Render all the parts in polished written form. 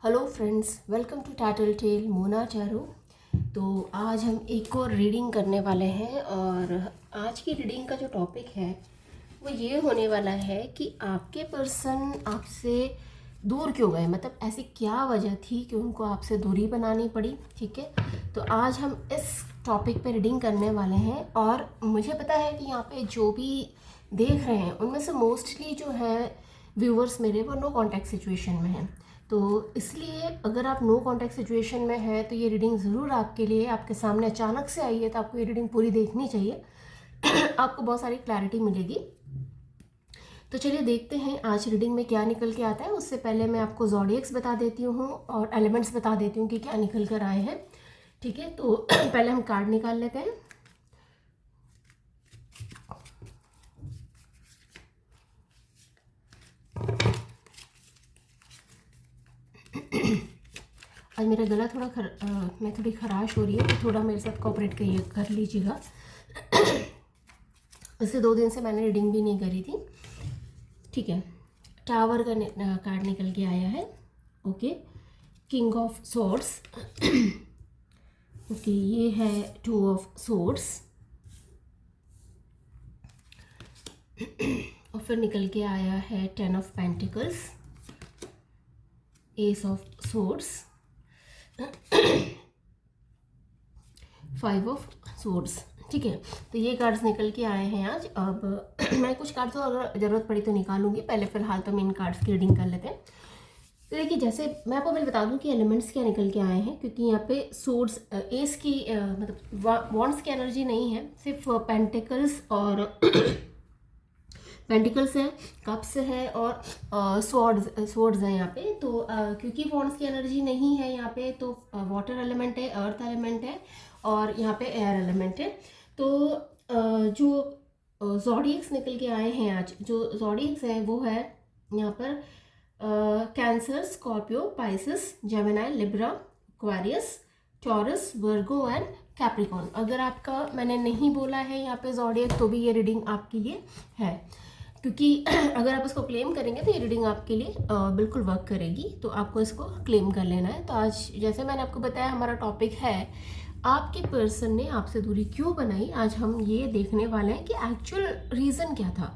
Hello friends, welcome to title tale Mona Charu. तो आज हम एक और रीडिंग करने वाले हैं और आज की रीडिंग का जो टॉपिक है वो ये होने वाला है कि आपके पर्सन आपसे दूर क्यों गए, मतलब ऐसी क्या वजह थी कि उनको आपसे दूरी बनानी पड़ी। ठीक है, तो आज हम इस टॉपिक पे रीडिंग करने वाले हैं और मुझे पता है कि यहाँ पे जो भी देख रहे हैं उनमें से मोस्टली जो है व्यूअर्स मेरे वो नो कॉन्टैक्ट सिचुएशन में हैं। तो इसलिए अगर आप नो कॉन्टैक्ट सिचुएशन में है तो ये रीडिंग ज़रूर आपके लिए, आपके सामने अचानक से आई है तो आपको ये रीडिंग पूरी देखनी चाहिए। आपको बहुत सारी क्लैरिटी मिलेगी। तो चलिए देखते हैं आज रीडिंग में क्या निकल के आता है। उससे पहले मैं आपको ज़ोडिएक्स बता देती हूँ और एलिमेंट्स बता देती हूँ कि क्या निकल कर आए हैं। ठीक है, तो पहले हम कार्ड निकाल लेते हैं। आज मेरा गला थोड़ा मैं थोड़ी खराश हो रही है, तो थोड़ा मेरे साथ कोऑपरेट कर लीजिएगा। इससे 2 दिन से मैंने रीडिंग भी नहीं करी थी। ठीक है, टावर का कार्ड निकल के आया है। Okay, king of swords. Okay, ये है 2 ऑफ सोर्ड्स और फिर निकल के आया है 10 of pentacles, S of swords, 5 of swords. ठीक है, तो ये कार्ड्स निकल के आए हैं आज। अब मैं कुछ कार्ड्स तो अगर ज़रूरत पड़ी तो निकालूंगी, पहले फ़िलहाल तो हम इन कार्ड्स की रीडिंग कर लेते हैं। तो देखिए, जैसे मैं आपको पहले बता दूं कि एलिमेंट्स क्या निकल के आए हैं, क्योंकि यहाँ पे सोर्ड्स एस की मतलब वॉन्ड्स की एनर्जी नहीं है, सिर्फ पेंटिकल्स और पेंटिकल्स हैं, कप्स है और स्वॉर्ड्स हैं यहाँ पे। तो क्योंकि वॉन्ड्स की एनर्जी नहीं है यहाँ पे, तो वाटर एलिमेंट है, अर्थ एलिमेंट है और यहाँ पे एयर एलिमेंट है। तो जो ज़ोडिएक्स निकल के आए हैं आज, जो ज़ोडिएक्स है वो है यहाँ पर cancer, Scorpio, Pisces, Gemini, Libra, Aquarius, taurus, Virgo and Capricorn. अगर आपका मैंने नहीं बोला है यहाँ पे ज़ोडिएक, तो भी ये रीडिंग आपके लिए है, क्योंकि अगर आप इसको क्लेम करेंगे तो ये रीडिंग आपके लिए बिल्कुल वर्क करेगी। तो आपको इसको क्लेम कर लेना है। तो आज जैसे मैंने आपको बताया, हमारा टॉपिक है आपके पर्सन ने आपसे दूरी क्यों बनाई। आज हम ये देखने वाले हैं कि एक्चुअल रीज़न क्या था।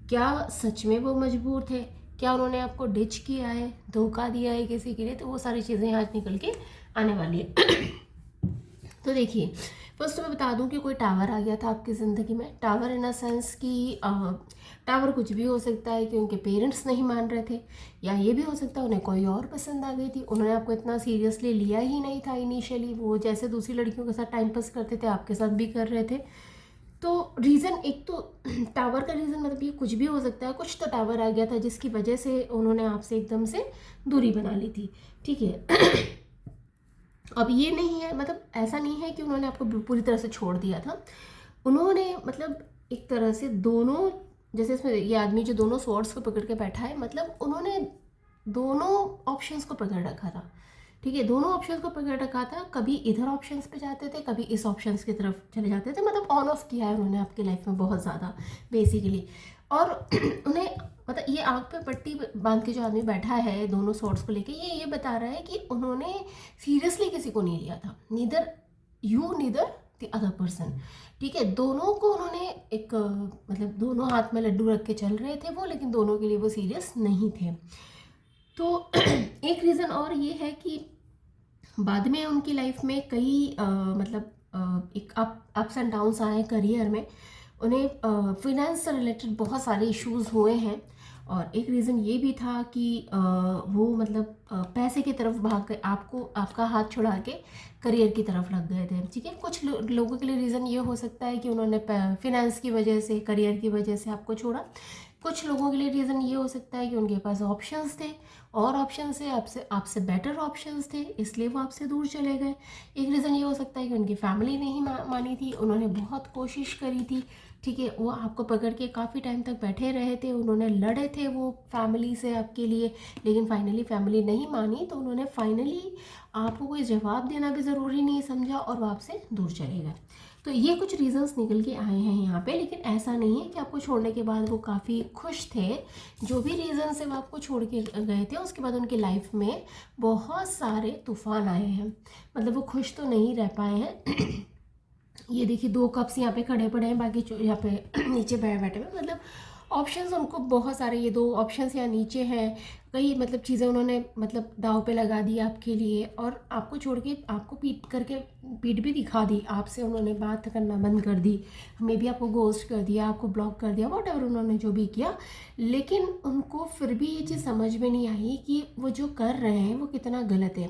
क्या सच में वो मजबूर थे, क्या उन्होंने आपको डिच किया है, धोखा दिया है किसी के लिए, तो वो सारी चीज़ें आज निकल के आने वाली है। तो देखिए, फर्स्ट मैं बता दूं कि कोई टावर आ गया था आपकी ज़िंदगी में। टावर इन अ सेंस कि टावर कुछ भी हो सकता है कि उनके पेरेंट्स नहीं मान रहे थे, या ये भी हो सकता है उन्हें कोई और पसंद आ गई थी, उन्होंने आपको इतना सीरियसली लिया ही नहीं था इनिशियली। वो जैसे दूसरी लड़कियों के साथ टाइम पास करते थे, आपके साथ भी कर रहे थे। तो रीज़न एक तो टावर का रीज़न मतलब ये कुछ भी हो सकता है, कुछ तो टावर आ गया था जिसकी वजह से उन्होंने आपसे एकदम से दूरी बना ली थी। ठीक है। अब ये नहीं है, मतलब ऐसा नहीं है कि उन्होंने आपको पूरी तरह से छोड़ दिया था। उन्होंने मतलब एक तरह से दोनों, जैसे इसमें ये आदमी जो दोनों स्वॉर्ड्स को पकड़ के बैठा है, मतलब उन्होंने दोनों ऑप्शंस को पकड़ रखा था। ठीक है, दोनों ऑप्शंस को पकड़ रखा था। कभी इधर ऑप्शंस पे जाते थे, कभी इस ऑप्शंस की तरफ चले जाते थे। मतलब ऑन ऑफ किया है उन्होंने आपकी लाइफ में बहुत ज़्यादा बेसिकली। और उन्हें मतलब ये आँख पे पट्टी बांध के जो आदमी बैठा है दोनों सॉर्ट्स को लेके, ये बता रहा है कि उन्होंने सीरियसली किसी को नहीं लिया था। Neither you neither the other person. ठीक है, दोनों को उन्होंने एक मतलब दोनों हाथ में लड्डू रख के चल रहे थे वो, लेकिन दोनों के लिए वो सीरियस नहीं थे। तो एक रीज़न और ये है कि बाद में उनकी लाइफ में कई एक अप्स एंड डाउन्स आए करियर में। उन्हें फिनेंस से रिलेटेड बहुत सारे इश्यूज हुए हैं। और एक रीज़न ये भी था कि वो मतलब पैसे की तरफ भाग गए, आपको आपका हाथ छुड़ा के करियर की तरफ लग गए थे। ठीक है, कुछ लोगों के लिए रीज़न ये हो सकता है कि उन्होंने फिनेंस की वजह से, करियर की वजह से आपको छोड़ा। कुछ लोगों के लिए रीज़न ये हो सकता है कि उनके पास ऑप्शंस थे, और ऑप्शन से आपसे आपसे बेटर ऑप्शंस थे, इसलिए वो आपसे दूर चले गए। एक रीज़न ये हो सकता है कि उनकी फैमिली नहीं मानी थी, उन्होंने बहुत कोशिश करी थी। ठीक है, वो आपको पकड़ के काफ़ी टाइम तक बैठे रहे थे, उन्होंने लड़े थे वो फैमिली से आपके लिए, लेकिन फाइनली फैमिली नहीं मानी, तो उन्होंने फाइनली आपको कोई जवाब देना भी ज़रूरी नहीं समझा और वो आपसे दूर चले गए। तो ये कुछ रीजंस निकल के आए हैं यहाँ पे, लेकिन ऐसा नहीं है कि आपको छोड़ने के बाद वो काफ़ी खुश थे। जो भी रीज़न से वो आपको छोड़ के गए थे उसके बाद उनकी लाइफ में बहुत सारे तूफान आए हैं, मतलब वो खुश तो नहीं रह पाए हैं। ये देखिए 2 कप्स यहाँ पे खड़े पड़े हैं, बाकी यहाँ पे नीचे बैठे हुए, मतलब ऑप्शंस उनको बहुत सारे, ये 2 ऑप्शंस यहाँ नीचे हैं, कई मतलब चीज़ें उन्होंने मतलब दाव पे लगा दी आपके लिए, और आपको छोड़ के आपको पीठ भी दिखा दी, आपसे उन्होंने बात करना बंद कर दी, मे भी आपको गोस्ट कर दिया, आपको ब्लॉक कर दिया, वॉट एवर उन्होंने जो भी किया। लेकिन उनको फिर भी ये चीज़ समझ में नहीं आई कि वो जो कर रहे हैं वो कितना गलत है।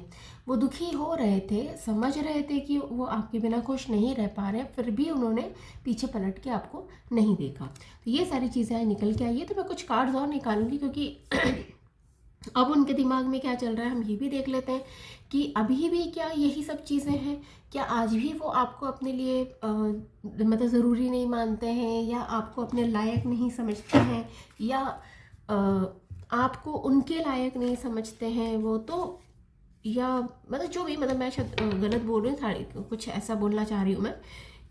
वो दुखी हो रहे थे, समझ रहे थे कि वो आपके बिना खुश नहीं रह पा रहे, फिर भी उन्होंने पीछे पलट के आपको नहीं देखा। तो ये सारी चीज़ें निकल के आई है। तो मैं कुछ कार्ड्स और निकालूंगी, क्योंकि अब उनके दिमाग में क्या चल रहा है हम ये भी देख लेते हैं कि अभी भी क्या यही सब चीज़ें हैं, क्या आज भी वो आपको अपने लिए मतलब ज़रूरी नहीं मानते हैं, या आपको अपने लायक नहीं समझते हैं, या आपको उनके लायक नहीं समझते हैं वो, तो या मतलब जो भी, मतलब मैं शायद गलत बोल रही हूँ, कुछ ऐसा बोलना चाह रही हूँ मैं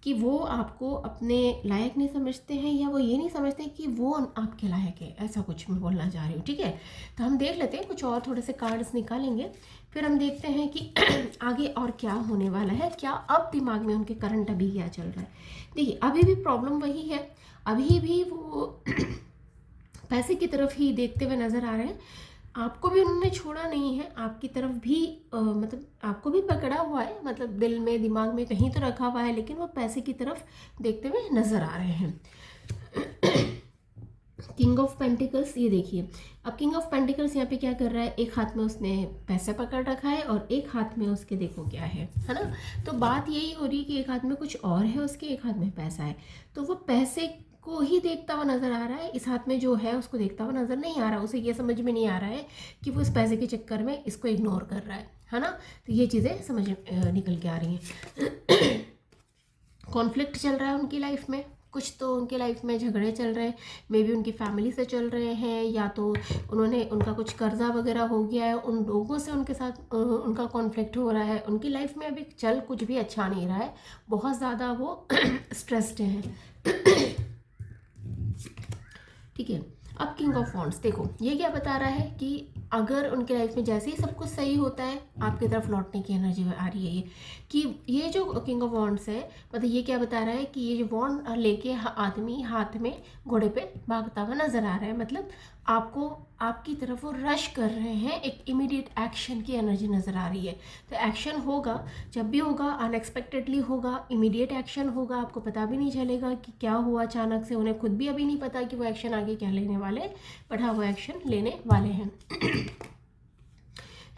कि वो आपको अपने लायक नहीं समझते हैं, या वो ये नहीं समझते कि वो आपके लायक है, ऐसा कुछ मैं बोलना चाह रही हूँ। ठीक है, तो हम देख लेते हैं, कुछ और थोड़े से कार्ड्स निकालेंगे, फिर हम देखते हैं कि आगे और क्या होने वाला है, क्या अब दिमाग में उनके करंट अभी क्या चल रहा है। देखिए अभी भी प्रॉब्लम वही है, अभी भी वो पैसे की तरफ ही देखते हुए नज़र आ रहे हैं। आपको भी उन्होंने छोड़ा नहीं है, आपकी तरफ भी मतलब आपको भी पकड़ा हुआ है, मतलब दिल में दिमाग में कहीं तो रखा हुआ है, लेकिन वो पैसे की तरफ देखते हुए नज़र आ रहे हैं। किंग ऑफ पेंटिकल्स, ये देखिए अब किंग ऑफ पेंटिकल्स यहाँ पे क्या कर रहा है, एक हाथ में उसने पैसा पकड़ रखा है और एक हाथ में उसके देखो क्या है ना। तो बात यही हो रही है कि एक हाथ में कुछ और है उसके, एक हाथ में पैसा है, तो वो पैसे को ही देखता हुआ नज़र आ रहा है, इस हाथ में जो है उसको देखता हुआ नज़र नहीं आ रहा। उसे ये समझ में नहीं आ रहा है कि वो इस पैसे के चक्कर में इसको इग्नोर कर रहा है ना। तो ये चीज़ें समझ निकल के आ रही हैं। कॉन्फ्लिक्ट चल रहा है उनकी लाइफ में, कुछ तो उनकी लाइफ में झगड़े चल रहे हैं, मे बी उनकी फैमिली से चल रहे हैं, या तो उनका कुछ कर्जा वगैरह हो गया है, उन लोगों से उनके साथ उनका कॉन्फ्लिक्ट हो रहा है। उनकी लाइफ में अभी चल कुछ भी अच्छा नहीं रहा है, बहुत ज़्यादा वो स्ट्रेस्ड हैं। ठीक है, अब किंग ऑफ वॉन्ड्स देखो ये क्या बता रहा है कि अगर उनके लाइफ में जैसे ही सब कुछ सही होता है आपकी तरफ लौटने की एनर्जी आ रही है, ये कि ये जो किंग ऑफ वॉन्ड्स है, मतलब ये क्या बता रहा है कि ये जो वॉन्ड लेके आदमी हाथ में घोड़े पे भागता हुआ नजर आ रहा है, मतलब आपको आपकी तरफ वो रश कर रहे हैं, एक इमीडिएट एक्शन की एनर्जी नज़र आ रही है। तो एक्शन होगा, जब भी होगा अनएक्सपेक्टेडली होगा, इमीडिएट एक्शन होगा, आपको पता भी नहीं चलेगा कि क्या हुआ अचानक से, उन्हें खुद भी अभी नहीं पता कि वो एक्शन आगे क्या लेने वाले, बट हाँ वो एक्शन लेने वाले हैं।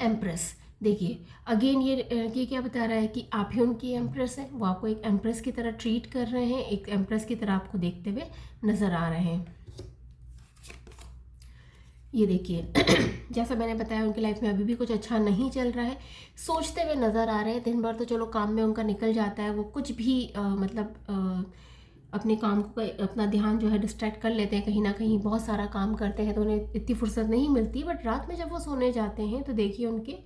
एम्प्रेस देखिए अगेन ये क्या बता रहा है कि आप ही उनकी एम्प्रेस है, वो आपको एक एम्प्रेस की तरह ट्रीट कर रहे हैं, एक एम्प्रेस की तरह आपको देखते हुए नज़र आ रहे हैं। ये देखिए जैसा मैंने बताया उनकी लाइफ में अभी भी कुछ अच्छा नहीं चल रहा है, सोचते हुए नज़र आ रहे हैं। दिन भर तो चलो काम में उनका निकल जाता है, वो कुछ भी अपने काम को, अपना ध्यान जो है डिस्ट्रैक्ट कर लेते हैं, कहीं ना कहीं बहुत सारा काम करते हैं तो उन्हें इतनी फुर्सत नहीं मिलती, बट रात में जब वो सोने जाते हैं तो देखिए उनके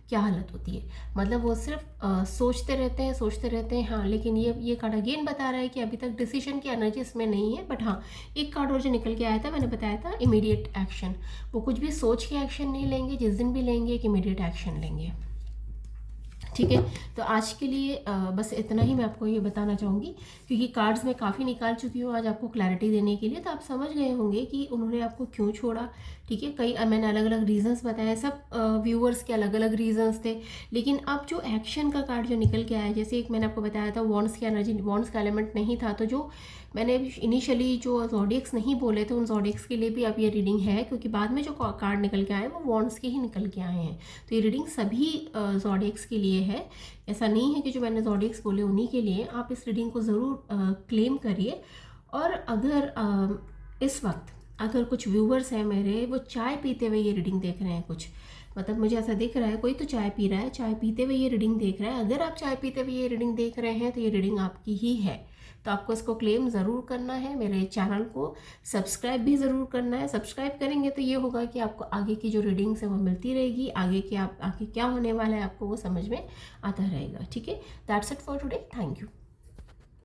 क्या हालत होती है, मतलब वो सिर्फ सोचते रहते हैं। हाँ लेकिन ये कार्ड अगेन बता रहा है कि अभी तक डिसीजन की एनर्जी इसमें नहीं है, बट हाँ एक कार्ड और जो निकल के आया था मैंने बताया था इमीडिएट एक्शन, वो कुछ भी सोच के एक्शन नहीं लेंगे, जिस दिन भी लेंगे एक इमीडिएट एक्शन लेंगे। ठीक है, तो आज के लिए बस इतना ही मैं आपको ये बताना चाहूँगी, क्योंकि कार्ड्स मैं काफ़ी निकाल चुकी हूँ आज आपको क्लैरिटी देने के लिए, तो आप समझ गए होंगे कि उन्होंने आपको क्यों छोड़ा। ठीक है, कई मैंने अलग अलग रीजंस बताए, सब व्यूअर्स के अलग अलग रीजंस थे, लेकिन अब जो एक्शन का कार्ड जो निकल के आया, जैसे एक मैंने आपको बताया था वॉन्ड्स की एनर्जी, वॉन्ड्स का एलिमेंट नहीं था, तो जो मैंने इनिशियली जो ज़ोडिएक्स नहीं बोले थे उन ज़ोडिएक्स के लिए भी अब ये रीडिंग है, क्योंकि बाद में जो कार्ड निकल के आए वो वॉन्ड्स के ही निकल के आए हैं। तो ये रीडिंग सभी ज़ोडिएक्स के लिए है, ऐसा नहीं है कि जो मैंने ज़ोडिएक्स बोले उन्हीं के लिए। आप इस रीडिंग को ज़रूर क्लेम करिए। और अगर इस वक्त अगर कुछ व्यूवर्स हैं मेरे, वो चाय पीते हुए ये रीडिंग देख रहे हैं, कुछ मतलब मुझे ऐसा दिख रहा है कोई तो चाय पी रहा है, चाय पीते हुए ये रीडिंग देख रहा है, अगर आप चाय पीते हुए ये रीडिंग देख रहे हैं तो ये रीडिंग आपकी ही है, तो आपको इसको क्लेम ज़रूर करना है। मेरे चैनल को सब्सक्राइब भी ज़रूर करना है। सब्सक्राइब करेंगे तो ये होगा कि आपको आगे की जो रीडिंग्स है वो मिलती रहेगी, आगे क्या होने वाला है आपको वो समझ में आता रहेगा। ठीक है, that's it for today, thank you.